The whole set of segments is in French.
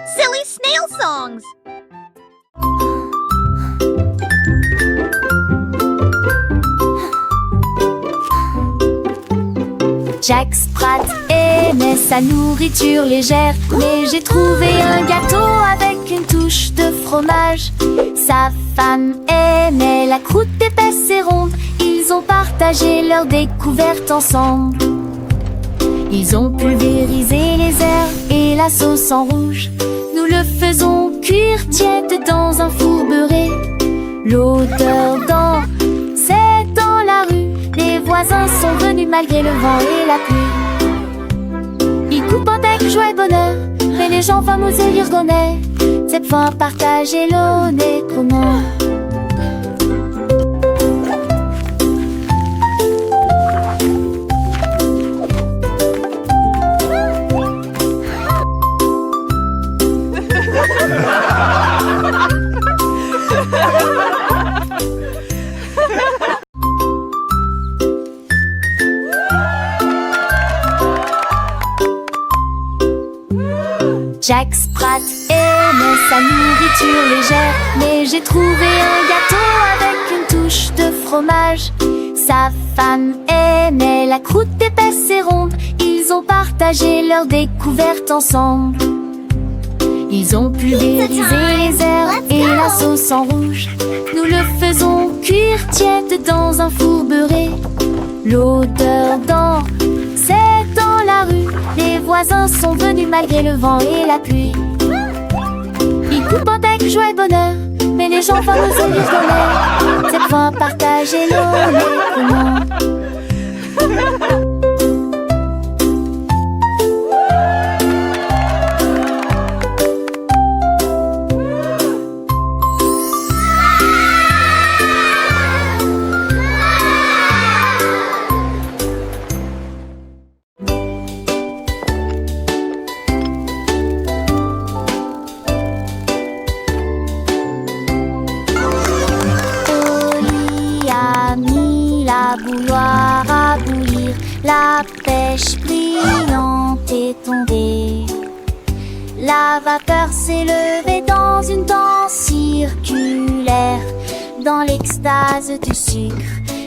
Silly snail songs. Jack Sprat aimait sa nourriture légère, mais j'ai trouvé un gâteau avec une touche de fromage. Sa femme aimait la croûte épaisse et ronde. Ils ont partagé leur découverte ensemble. Ils ont pulvérisé les herbes et la sauce en rouge. Nous le faisons cuire tiède dans un four beurré. L'odeur c'est dans la rue. Les voisins sont venus malgré le vent et la pluie. Ils coupent avec joie et bonheur, mais les gens fameux et l'irgonais. Cette fois partagez l'eau n'est comment. Jack Sprat aimait sa nourriture légère, mais j'ai trouvé un gâteau avec une touche de fromage. Sa femme aimait la croûte épaisse et ronde. Ils ont partagé leur découverte ensemble. Ils ont pulvérisé les herbes et la sauce en rouge. Nous le faisons cuire tiède dans un four beurré. L'odeur c'est dans la rue. Les voisins sont venus malgré le vent et la pluie. Ils coupent avec joie et bonheur, mais les gens fameux et l'irgonais. Cette fois partagez l'eau comment. La bouilloire à bouillir, la pêche brillante est tombée. La vapeur s'est levée dans une danse circulaire. Dans l'extase du sucre,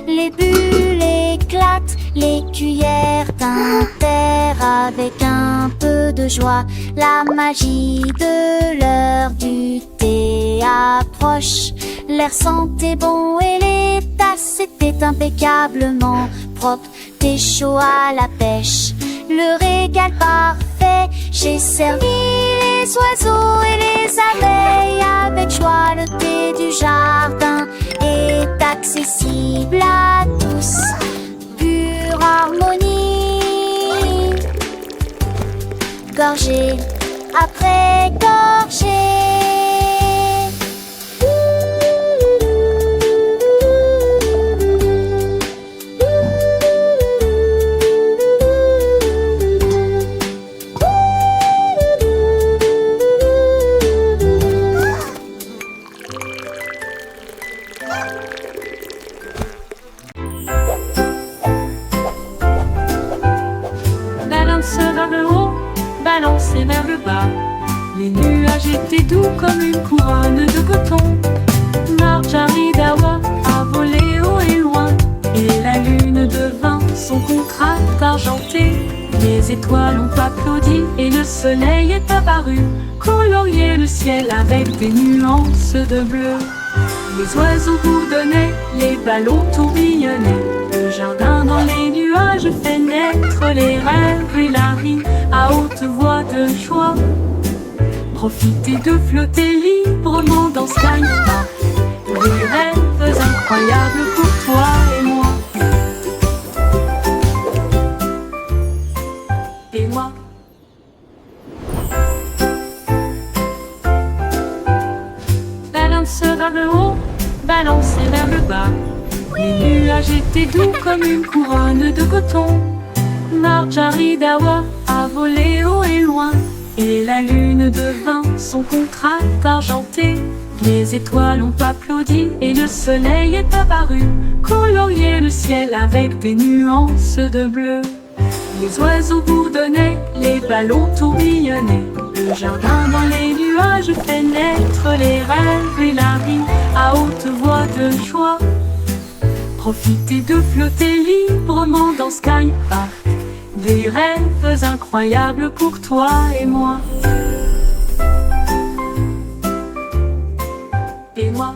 les bulles éclatent, les cuillères tintèrent avec un peu de joie. La magie de l'heure du thé approche. L'air sentait bon et les tasses étaient impeccablement propres. Thé chaud à la pêche, le régal parfait. J'ai servi les oiseaux et les abeilles avec joie. Le thé du jardin est accessible à tous. Pure harmonie, gorgée après gorgée. Balance vers le haut, balancez vers le bas. Les nuages étaient doux comme une couronne de coton. Marjorie Dawa a volé haut et loin, et la lune devint son contraste argenté. Les étoiles ont applaudi et le soleil est apparu, colorier le ciel avec des nuances de bleu. Les oiseaux bourdonnaient, les ballons tourbillonnaient. Le jardin dans les nuages fait naître les rêves et la vie à haute voix de joie. Profitez de flotter librement dans Skypa. Des rêves incroyables pour toi et moi. Et moi. Balance vers le haut, balancez vers le bas. Les nuages étaient doux comme une couronne de coton. Marjorie Dawa a volé haut et loin, et la lune devint son contraste argenté. Les étoiles ont applaudi et le soleil est apparu, colorier le ciel avec des nuances de bleu. Les oiseaux bourdonnaient, les ballons tourbillonnaient. Le jardin dans les nuages fait naître les rêves et la vie à haute voix de joie. Profitez de flotter librement dans Sky Park, des rêves incroyables pour toi et moi. Et moi.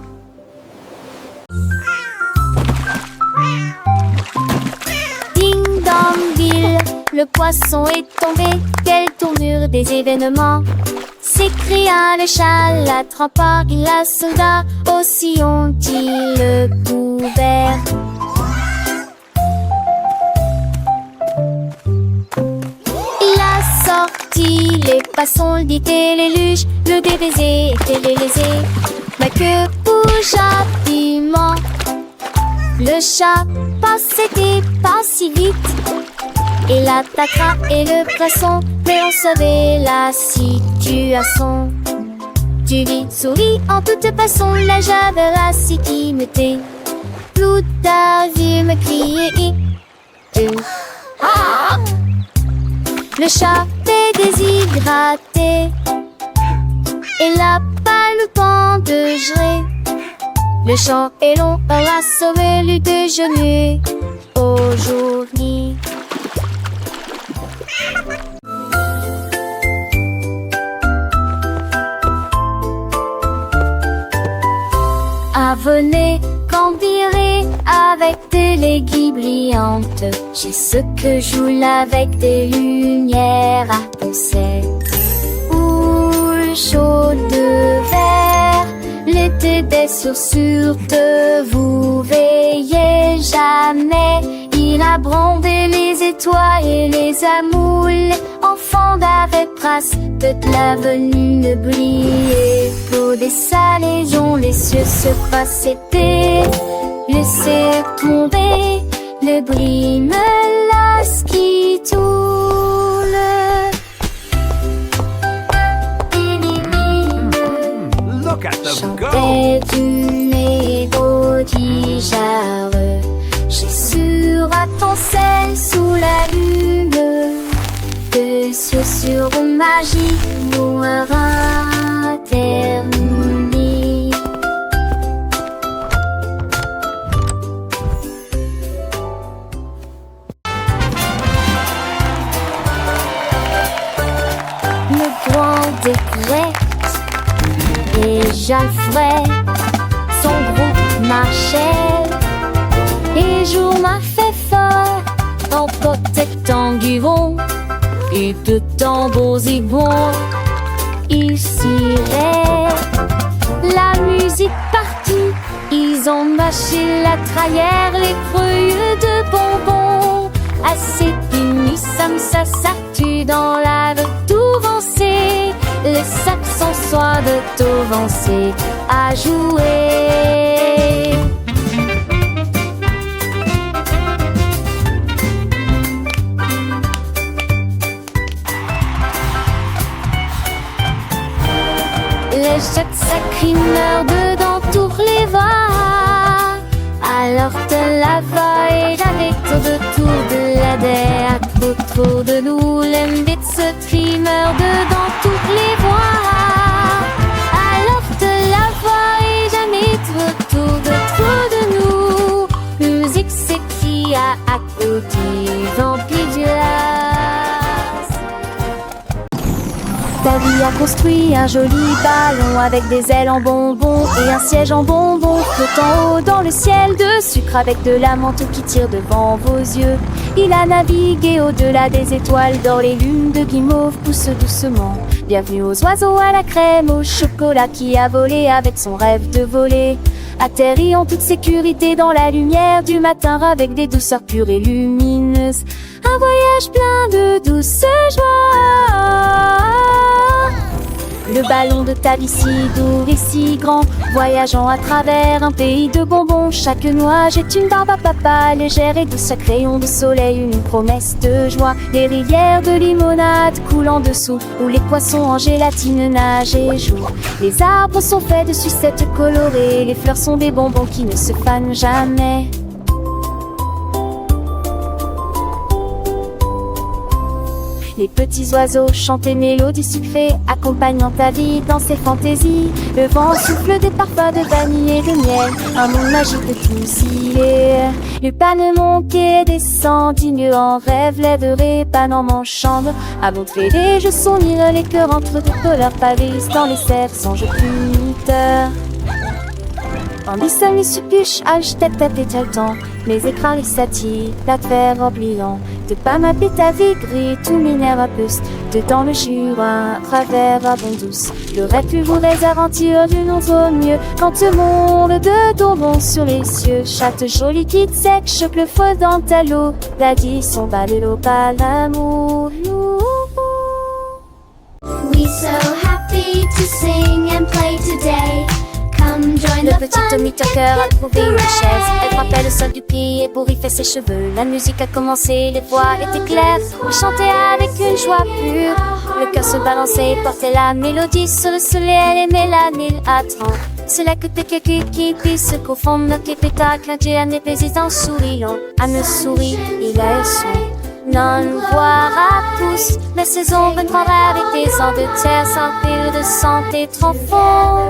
Ding dong ville, le poisson est tombé. Quelle tournure des événements! S'écria le chat, l'attrapant la soldat. Aussi ont-ils le couvert. Il a sorti les poissons, le dit et les luges. Le DBZ était délaisé, mais que bouge habilement. Le chat passait pas si vite. Il attaquera et le poisson, mais on savait la situation. Tu vis, souris en toute façon, la j'avais la sécurité. Tout a vu me crier. Le chat est déshydraté. Il a pas le temps de gérer. Le chant est long, on a sauvé le déjeuner aujourd'hui. Venez cambirer avec des légumes brillantes. J'ai ce que joue avec des lumières à penser. Ou chaud de verre, l'été des chaussures de vous veillez jamais. Il a brandé les étoiles et les amoules. Enfants d'avec trace de l'avenue ne brillait. Pour des salés dont les cieux se passaient. Laissez tomber le bruit me lasse qui tourne. Look at them go! Chantait une égodigère. J'ai sur à ton sel sous la lune. De sur magie pour terminer. Le grand découverte déjà le frais. Son groupe marchait et jour m'a fait fort en protectant du vent. Et de tambours et bons, ils siraient la musique partout. Ils ont mâché la trahère, les feuilles de bonbons. Assez fini, ça tue dans la Tourvancé. Les saxons soient de Tourvancé à jouer. Les jets sacrés meurent dedans tous les vents. Alors te la va et avec autour de la terre. Autour de nous, l'embête se trie meurt dedans tous les voies. Alors te la va et jamais autour de nous. Musique s'écrit à côté, vampire du Davy a construit un joli ballon avec des ailes en bonbons et un siège en bonbons flottant haut dans le ciel de sucre avec de la menthe qui tire devant vos yeux. Il a navigué au-delà des étoiles dans les lunes de guimauve poussent doucement. Bienvenue aux oiseaux à la crème, au chocolat qui a volé avec son rêve de voler. Atterri en toute sécurité dans la lumière du matin avec des douceurs pures et lumineuses. Un voyage plein de douce joie. Le ballon de Davy si doux et si grand, voyageant à travers un pays de bonbons. Chaque nuage est une barbe à papa, légère et douce, chaque rayon de soleil une promesse de joie. Les rivières de limonade coulent en dessous, où les poissons en gélatine nagent et jouent. Les arbres sont faits de sucettes colorées, les fleurs sont des bonbons qui ne se fanent jamais. Les petits oiseaux chantent des mélodies sucrées, accompagnant ta vie dans ses fantaisies. Le vent souffle des parfums de vanille et de miel, un monde magique de tous y est. Le panneau monte et descend, digne en rêve, lèverai panne en mon chambre. À mon télé, je s'unir les cœurs entre deux couleurs pavées dans les cerfs sans jeu punteur. Ambition les suppuches, tête et le temps. Les écrans, les satires, la terre oubliant. De pas m'appeler ta vie gris, tout minère à puce. Dedans le jura, à travers à bon douce. Le rêve plus voudrais aventure d'une autre mieux. Quand le monde de tombons sur les cieux. Chaque jolie kit sec, choque le feu dans ta l'eau. L'addition bat de l'eau, pas l'amour. We so happy to sing and play today. Le petit Tommy Tucker a trouvé une chaise. Elle frappait le sol du pied et bourriffait ses cheveux. La musique a commencé, les voix étaient claires. Il chantait avec une joie pure. Le cœur se balançait et portait la mélodie sur le soleil. Elle aimait la mille à 30. C'est là que t'es quelqu'un qui puisse se confondre. Notre pétale, qu'un Dieu en épaisissant en souriant. Elle me sourit, il a le son. Non, nous voir à tous. La saison viendra avec des ans de terre sans fil de santé trop fort.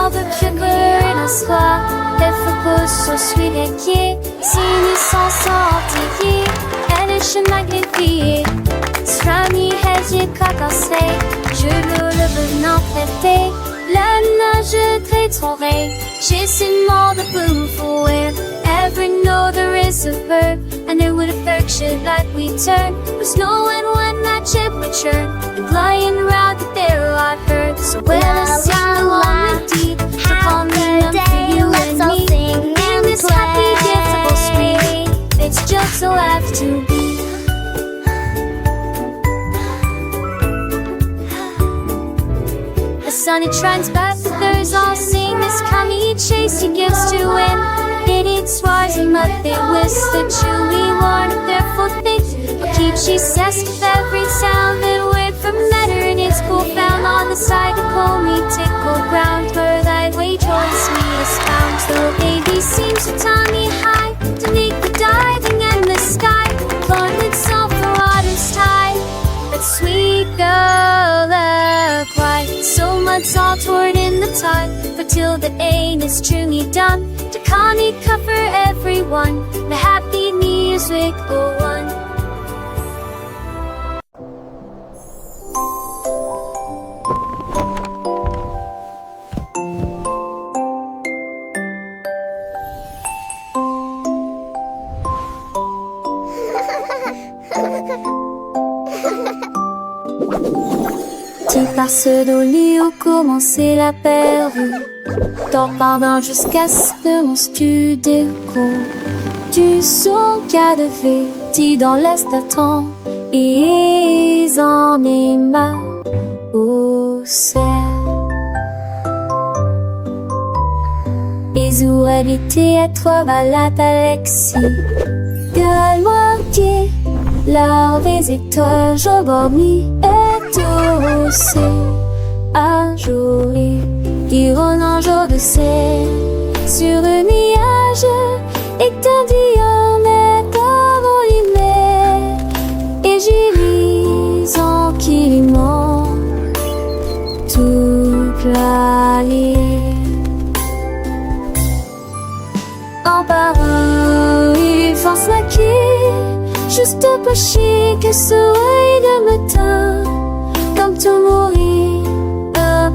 De sugar et le soir, les focus sur celui des pieds. Si nous sommes sortis, elle est chez magnifiée. Strami, hezje, kakasé, je veux le venant traité. La nage traiterai, j'ai seulement de boom for it. Every know there is a verb, and there would affection like we turn. Was knowing when that ship would churn, and flying around the there I'd heard. So well, I sing along with deep, upon the day, let's all sing in this happy, difficult street. It's just so have to be. The sun it shines back, the birds all sing. This coming chase he gives to win. It eats rising mud, they whisk the chewy one of their foot thick. But keep she says with every sound that word from matter in its cool found on the side to call me tickle ground. Where thy way choice me is found. Though baby seems to tie me high to make the diving and the sky. Lord itself the water's tide. But sweet girl, the quiet. So much all torn in the tide. But till the aim is truly done, to Connie cover everyone. The happy music go on. Tu passes dans lit où commençait la période. T'en parles jusqu'à ce que mon studio. Tu sens qu'à de fait, dans l'est attend. Ils en est mal au ciel. Ils auraient évité être malade Alexis. De moitié, leur visite je dormi est aussi un jour. Dire un jour de ciel sur un nuage et t'en dis un est envolé et j'y lis en kiliment toute la ligne. En parole, il force la quille, juste pas chier que soleil de matin, comme tout mourir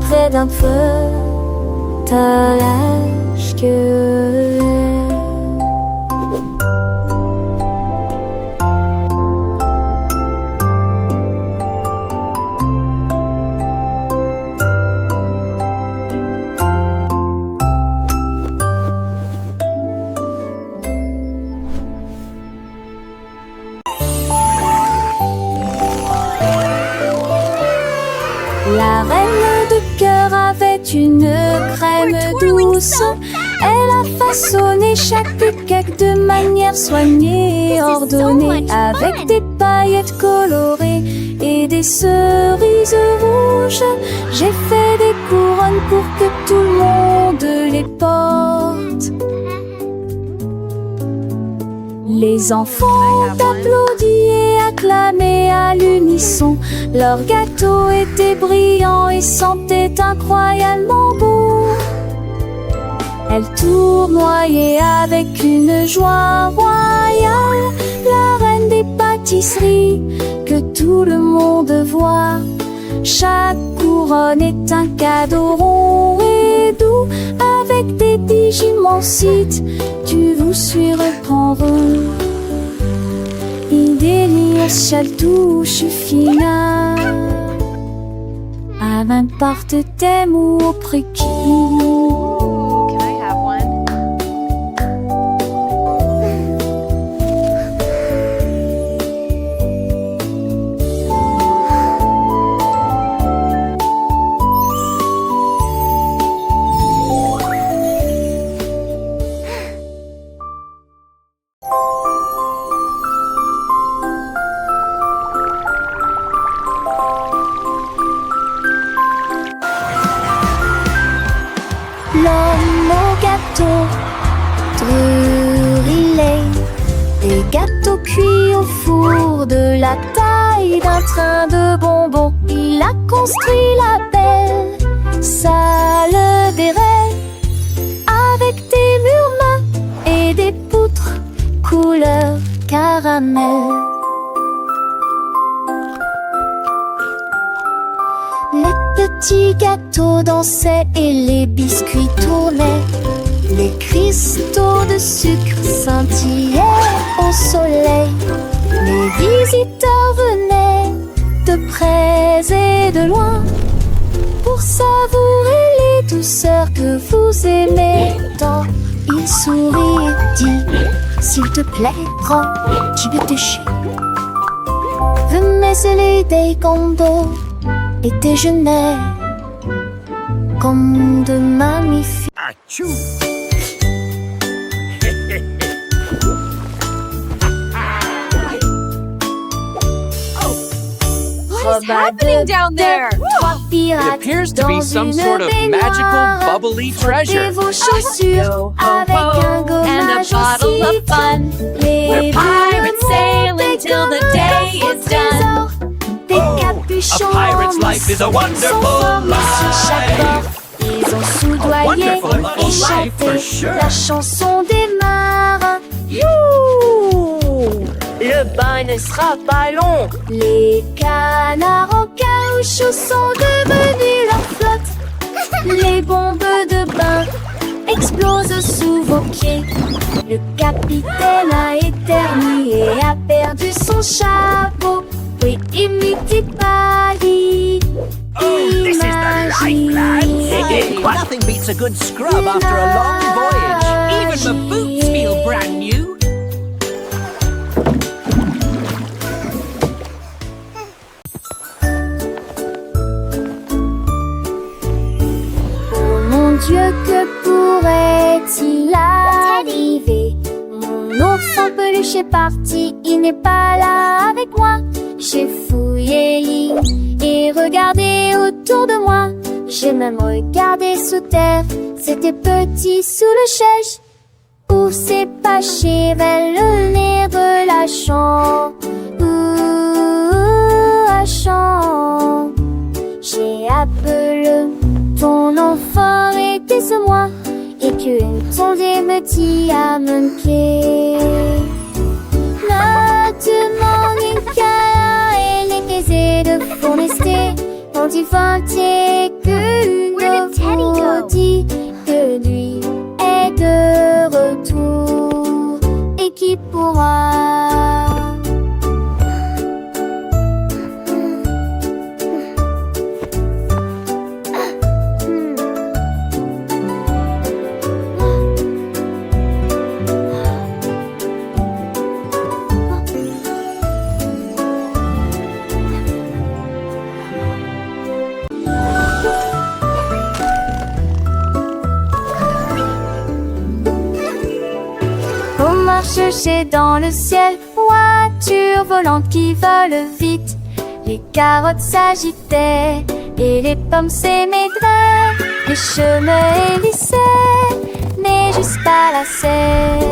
près d'un feu. T'as l'âge que la reine de cœur avait une crème douce. Elle a façonné chaque cake de manière soignée, ordonnée, avec des paillettes colorées et des cerises rouges. J'ai fait des couronnes pour que tout le monde les porte. Les enfants applaudissent et acclamaient à l'unisson. Leur gâteau était brillant et sentait incroyablement bon. Elle tournoyait avec une joie royale, la reine des pâtisseries que tout le monde voit. Chaque couronne est un cadeau rond et doux, avec des Digimonsites, tu vous suis reprendre. Idélia touche fina, à n'importe thème ou au préquis. Can I have one? L'homme au gâteau, drurilé, des gâteaux cuits au four de la taille d'un train de bonbons. Il a construit la belle salle des rêves avec des murs mat et des poutres couleur caramel. Les petits gâteaux dansaient et les biscuits tournaient. Les cristaux de sucre scintillaient au soleil. Les visiteurs venaient de près et de loin pour savourer les douceurs que vous aimez tant. Il sourit et dit: s'il te plaît, prends un petit peu de déchet. Venez sceller des condos et déjeuner comme de magnifiques. Achoo! What is happening down there? It appears to be some sort of magical, bubbly treasure. Vos chaussures avec un and a gommage bottle of fun. We're pirates sailing till the day is done. Des capuchons A pirate's life is a wonderful life. Ils ont soudoyé Wonderful et life chanté for sure. la chanson des marins. Le bain ne sera pas long. Les canards en caoutchouc sont devenus leur flotte. Les bombes de bain explosent sous vos pieds. Le capitaine a éternué et a perdu son chapeau. Oui, imité Paris. Oh, this is the life, lads. Nothing beats a good scrub after a long voyage. Even the boots feel brand new. Oh mon Dieu, que pourrait-il arriver? Mon ours en peluche est parti, il n'est pas là avec moi. J'ai fouillé l'île et regardé autour de moi. J'ai même regardé sous terre, c'était petit sous le chèche. Où s'est caché vers le nez de la chambre. La chambre. J'ai appelé ton enfant était ce moi. Et qu'une tondée me dit à mon pied. Maintenant, et les baisers de forester ont inventé que le dit que lui est de retour et qui pourra. Chercher dans le ciel, voiture volante qui vole vite. Les carottes s'agitaient et les pommes s'émaidraient. Les chemins hélissaient, mais juste pas la serre.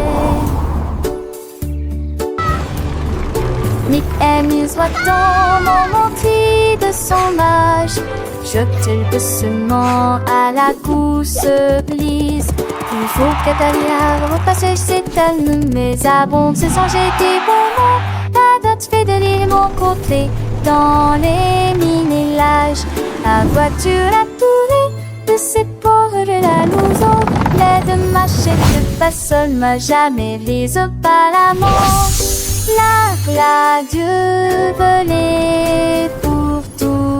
Nick amuse-toi dans mon mentis de son âge. Jette-t-il doucement à la gousse glisse. Il faut qu'Atalia repasse ses talons, mais abonde se changer des bonbons. La dot fait de l'île mon côté dans les minélages. La voiture a tourné de ses pauvres la louson. L'aide machette pas seul m'a jamais vise pas la mort. La Dieu volé pour toujours.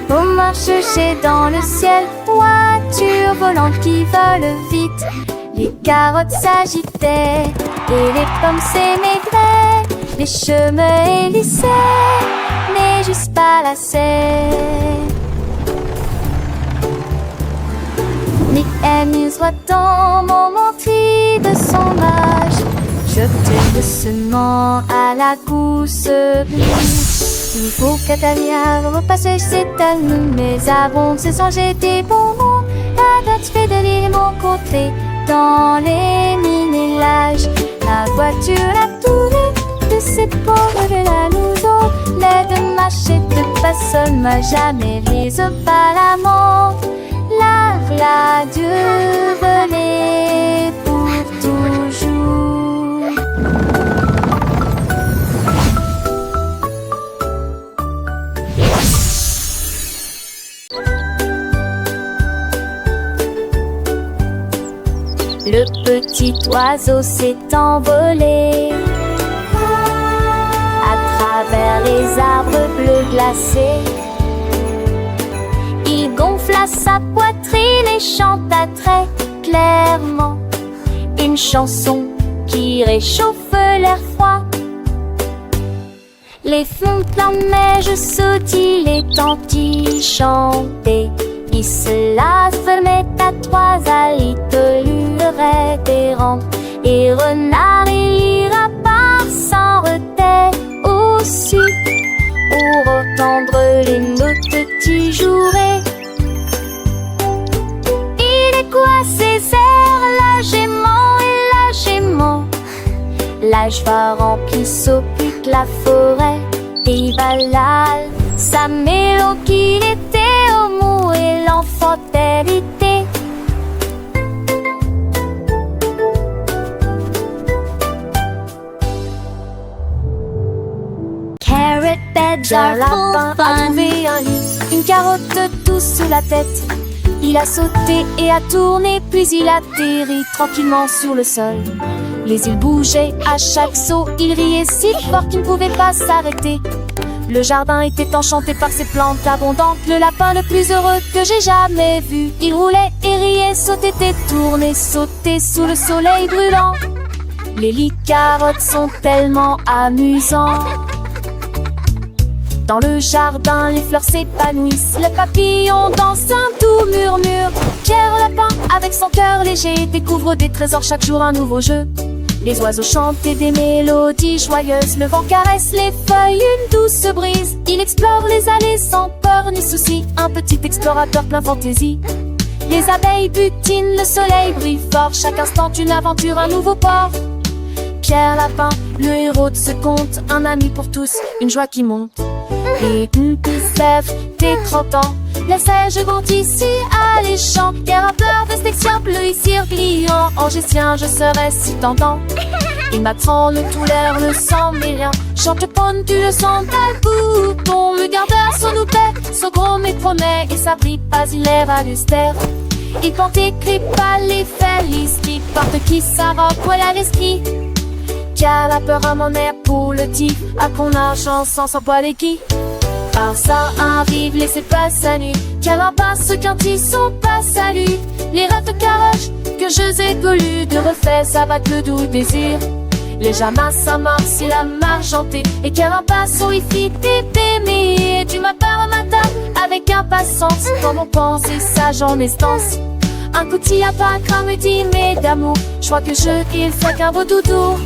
On marche chez dans le ciel, voiture volante qui vole vite. Les carottes s'agitaient et les pommes s'émaigraient. Les chemins hélissaient, mais juste pas la serre. Nick amuse-toi dans mon mentis de son âge. Jette doucement à la gousse glisse. Il faut qu'Atalia repasse ses talons, mais abonde se changer des bonbons. La dot fait de l'île mon côté dans les minélages. La voiture a tourné de ses pauvres la louson. L'aide machette pas seul m'a jamais vise pas la mort. La Dieu volé pour toujours. Le petit oiseau s'est envolé à travers les arbres bleus glacés. Il gonfla sa poitrine et chanta très clairement une chanson qui réchauffe l'air froid. Les fontaines en neige sautillent, les tantis chantaient. Il se la fermait à trois alitelures révérentes. Et renard et ira par s'en retait aussi pour entendre les notes qui joueraient. Il est quoi ces airs, la gémant et la gémant? L'âge va remplir s'occupe la forêt et balade. Sa mélodie qu'il était au mot et l'enfant hérité. Carrot beds are full A fun. trouvé un lit, une carotte douce sous la tête. Il a sauté et a tourné, puis il atterrit tranquillement sur le sol. Les îles bougeaient à chaque saut, il riait si fort qu'il ne pouvait pas s'arrêter. Le jardin était enchanté par ses plantes abondantes. Le lapin le plus heureux que j'ai jamais vu. Il roulait et riait, sautait et tournait, sautait sous le soleil brûlant. Les lits carottes sont tellement amusants. Dans le jardin, les fleurs s'épanouissent. Le papillon danse un doux murmure. Pierre Lapin, avec son cœur léger, découvre des trésors chaque jour, un nouveau jeu. Les oiseaux chantent des mélodies joyeuses. Le vent caresse les feuilles, une douce brise. Il explore les allées sans peur ni souci. Un petit explorateur plein fantaisie. Les abeilles butinent, le soleil brille fort. Chaque instant une aventure, un nouveau port. Pierre Lapin, le héros de ce conte. Un ami pour tous, une joie qui monte. Et une sève, tes 30 ans. Les seiges vont ici alléchants. Des rappeurs de section bleu ici gliant. Angésien, je serai si tentant. Il m'attend le tout l'air, le sang mais rien. Chante ponne, tu le sens tel bouton. Le gardeur son loupet, son gros mais promet. Et ça brille pas, il est valustère. Il porte écrit pas les felices. Qui porte qui sa robe, voilà l'esprit. Qui a la peur à mon air pour le tif. À qu'on a chance sans bois les qui. Par ça arrive, laissez pas sa nuit. Qu'elle en passe quand ils sont pas saluts. Les rêves de caroche que je ai golus. De refait, ça va le doux désir. Les jamas, ça marche, c'est la margentée. Et qu'elle en passe au wifi, t'es tu m'appelles un matin avec impatience. Comme on pense et sage en estance. Un coup de à pas comme dit mais d'amour. Je crois que il fait qu'un beau doudou.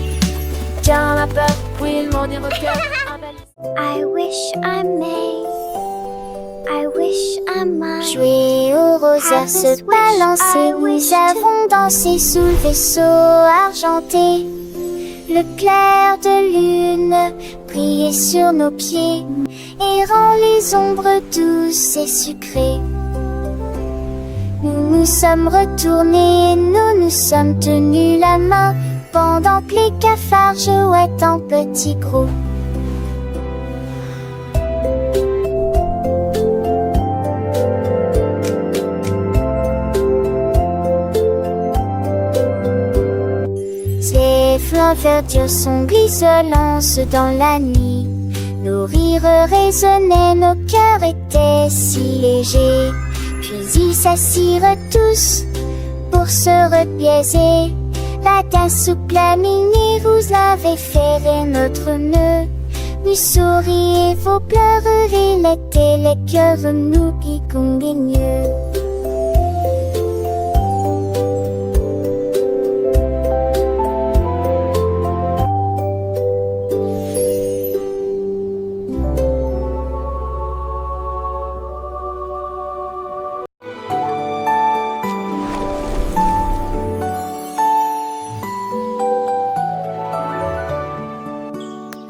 Car ma peur brûle mon cœur. I wish I may. I wish I might. Jouer au rosaire, se balancer. Nous avons dansé sous le vaisseau argenté. Le clair de lune brillait sur nos pieds et rend les ombres douces et sucrées. Nous nous sommes retournés et nous nous sommes tenus la main pendant que les cafards jouaient en petits groupes. Les flancs verdures sont glissolance dans la nuit. Nos rires résonnaient, nos cœurs étaient si légers. Puis ils s'assirent tous pour se repiaiser. La tasse souple à minuit, vous avez ferré notre nœud. Nous souriez vos pleurs révélaient les cœurs nous qui conguigneux.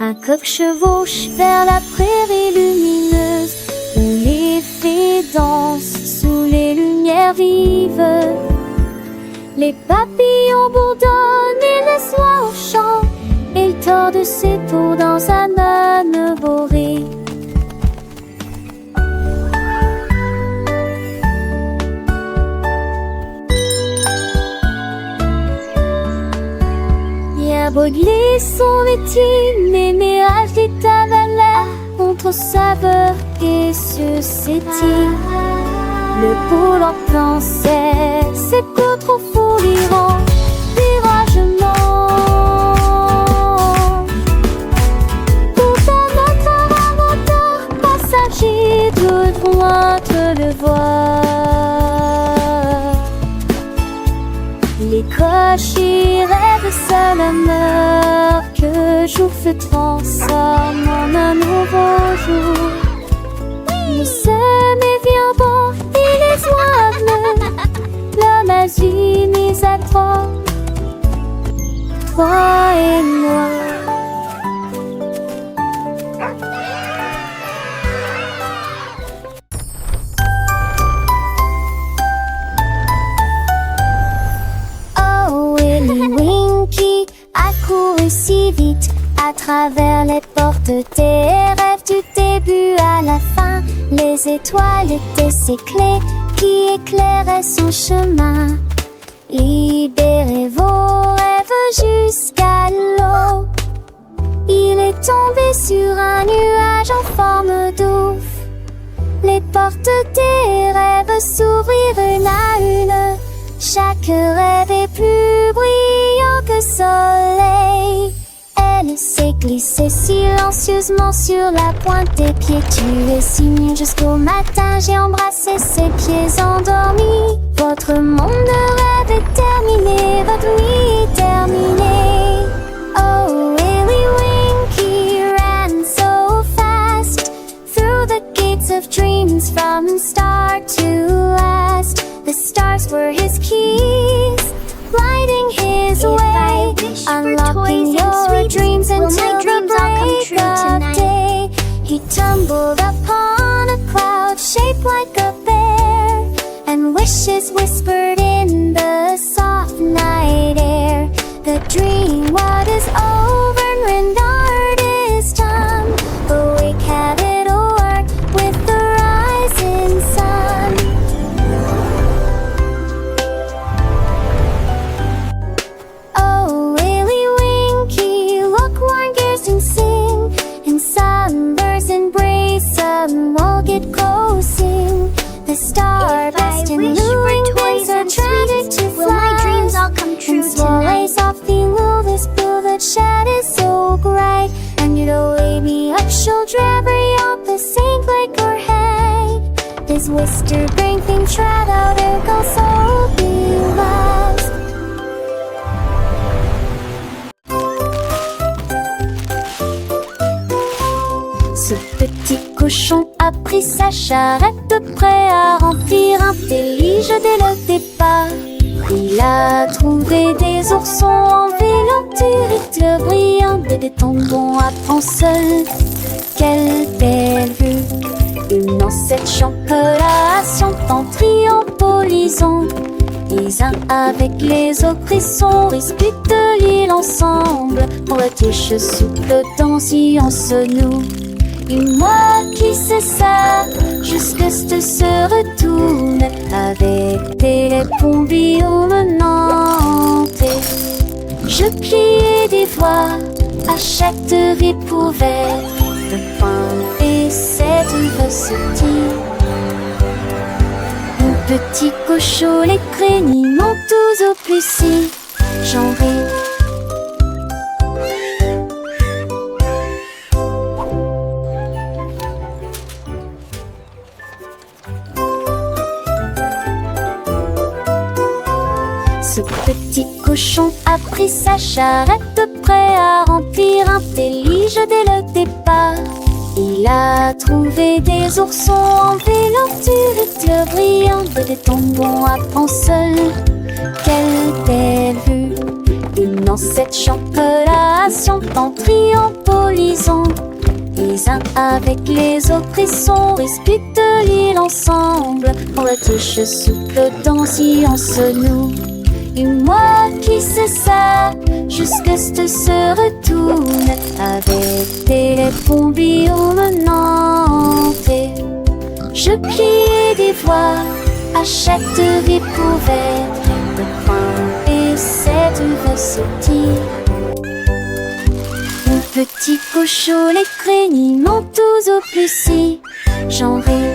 Un coq chevauche vers la prairie lumineuse où les fées dansent sous les lumières vives. Les papillons bourdonnent et laissent l'oie au chant. Il tord ses tours dans un âne boré. Bien brûler son métier, mais mirage des tavernes contre saveur et susceptible. Le poule en pensait, c'est que trop fou l'Iran, viragement. Tout un autre inventeur, passager de droite le voir. Les cochers rêvent seul à meurt, que jour se transforme en un nouveau jour. Nous sommes éviens bons et les oies l'homme agit mis à trois et moi. Oh, Willy Winky a couru si vite à travers les portes des rêves du début à la fin. Les étoiles étaient ses clés qui éclairaient son chemin. Libérez vos rêves jusqu'à l'eau. Il est tombé sur un nuage en forme d'ouf. Les portes des rêves s'ouvrirent une à une. Chaque rêve est plus brillant que soleil. Elle s'est glissée silencieusement sur la pointe des pieds. Tu es si mignon jusqu'au matin. J'ai embrassé ses pieds endormis. Votre monde de rêve est terminé. Votre nuit est terminée. Oh, Willy Winky ran so fast through the gates of dreams from start to last. The stars were his keys, lighting his way, unlocking your dreams until the break of day. He tumbled upon a cloud shaped like a bear, and wishes whispered in the soft night air. The dream what is over and rendered is done. Awake, have it o'er with the rising sun. Oh, Willy Winky, look, warm gears and sing. In sunburst embrace, we'll get coasting. The star-burst and luring winds are tragic to fly. My dreams all come true tonight. Softly move this blue that shadows so bright. And you'd away me up, shoulder every up the same like her head. This whisker bring things right out, there goes so be lost. petit cochon a pris sa charrette, prêt à remplir un délige dès le départ. Il a trouvé des oursons en vélanture, éclairs brillants et des tombons à prendre seul. Quelle belle vue! Une ancêtre chantelation en triompholisant. Les uns avec les autres frissons disputent l'île ensemble. Pour la tige souple dans science nous. Et moi qui sais ça, jusque se retourne avec des bombillons menantés. Je pliais des voix à chaque ripouvette de pain et cette recetille. Mon petit cochon, les crénis m'ont tous au plus si j'en ris. Ce petit cochon a pris sa charrette, prêt à remplir un délige dès le départ. Il a trouvé des oursons en vélanture, éclairs brillants et des tombons à prendre seul. Quelle belle vue! Une ancêtre chantelation en triompholisant. Les uns avec les autres frissons disputent l'île ensemble. Pour la tige souple dans science nous. Et moi qui sais ça, jusque se retourne avec des bombillons menantés. Je pliais des voix à chaque ripouvette de pain et cette recetille. Mon petit cochon, les crénis m'ont tous au plus si j'en ris.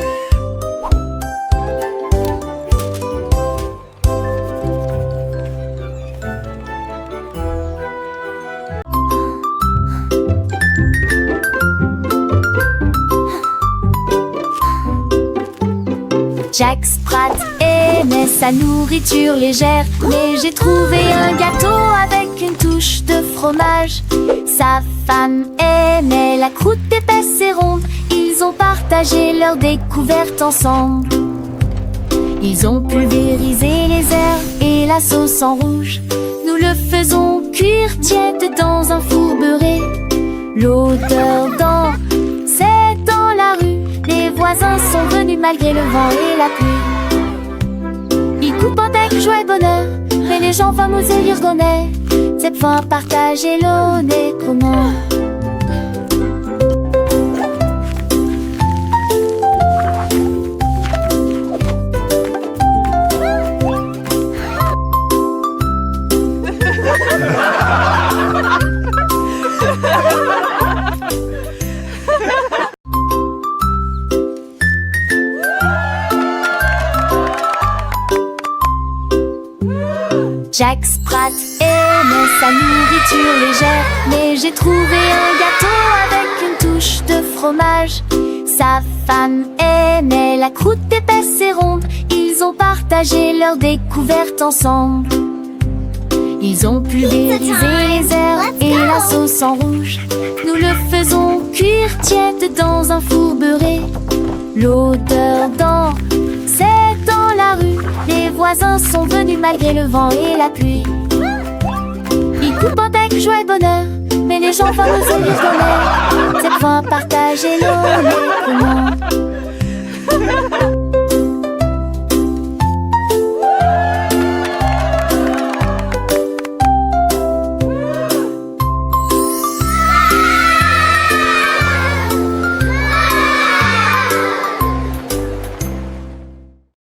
Jack Sprat aimait sa nourriture légère, mais j'ai trouvé un gâteau avec une touche de fromage. Sa femme aimait la croûte épaisse et ronde. Ils ont partagé leur découverte ensemble. Ils ont pulvérisé les herbes et la sauce en rouge. Nous le faisons cuire tiède dans un four beurré. L'odeur dans, c'est dans la rue. Les voisins sont venus malgré le vent et la pluie. Ils coupent avec joie et bonheur, mais les gens fameux et l'irgonais. Cette fois partager l'eau n'est comment. Jack Sprat aimait sa nourriture légère, mais j'ai trouvé un gâteau avec une touche de fromage. Sa femme aimait la croûte épaisse et ronde. Ils ont partagé leur découverte ensemble. Ils ont pulvérisé les herbes et la sauce en rouge. Nous le faisons cuire tiède dans un four beurré. L'odeur dans, c'est dans la rue. Les voisins sont venus malgré le vent et la pluie. Ils coupent avec joie et bonheur, mais les gens fameux et l'irgonais. Cette fois partager l'eau